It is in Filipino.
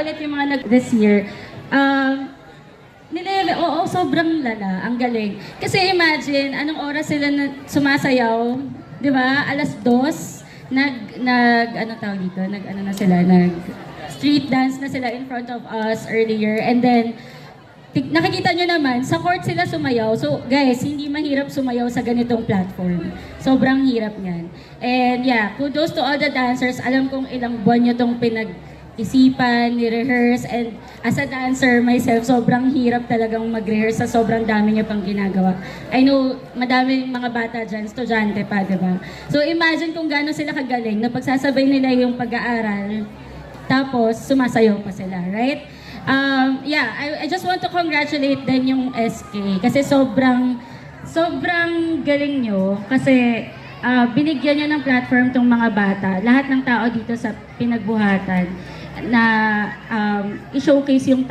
ulit yung mga this year. Oo, sobrang lala, ang galing. Kasi imagine, anong oras sila sumasayaw, di ba? 2:00, ano tawag dito? Street dance na sila in front of us earlier. And then, nakikita nyo naman, sa court sila sumayaw. So guys, hindi mahirap sumayaw sa ganitong platform. Sobrang hirap niyan. And yeah, kudos to all the dancers. Alam kong ilang buwan nyo itong pinag-isipan, ni-rehearse. And as a dancer myself, sobrang hirap talagang mag-rehearse sa sobrang dami nyo pang ginagawa. I know, madaming mga bata dyan, estudyante pa, diba? So imagine kung gano'n sila kagaling na pagsasabay nila yung pag-aaral, tapos sumasayaw pa sila, right? Yeah, I just want to congratulate din yung SK kasi sobrang galing nyo kasi binigyan nyo ng platform tong mga bata, lahat ng tao dito sa pinagbuhatan na i-showcase yung